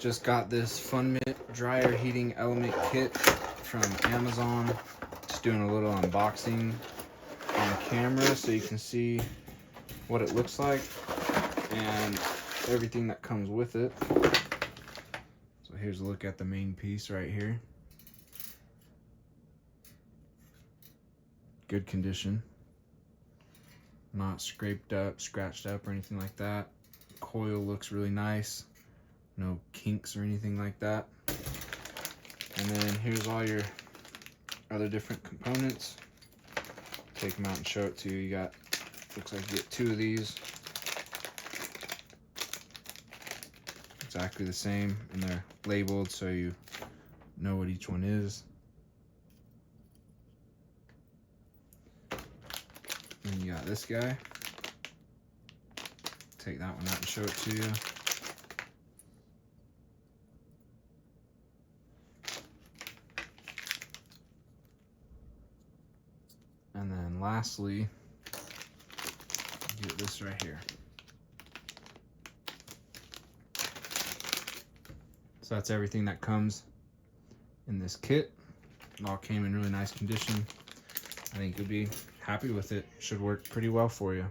Just got this Funmit dryer heating element kit from Amazon. Just doing a little unboxing on camera so you can see what it looks like and everything that comes with it. So here's a look at the main piece right here. Good condition. Not scraped up, scratched up, or anything like that. Coil looks really nice. No kinks or anything like that. And then here's all your other different components. Take them out and show it to you. You got, looks like you get 2 of these. Exactly the same, and they're labeled so you know what each one is. Then you got this guy. Take that one out and show it to you. And then lastly, get this right here. So that's everything that comes in this kit. It all came in really nice condition. I think you'll be happy with it. Should work pretty well for you.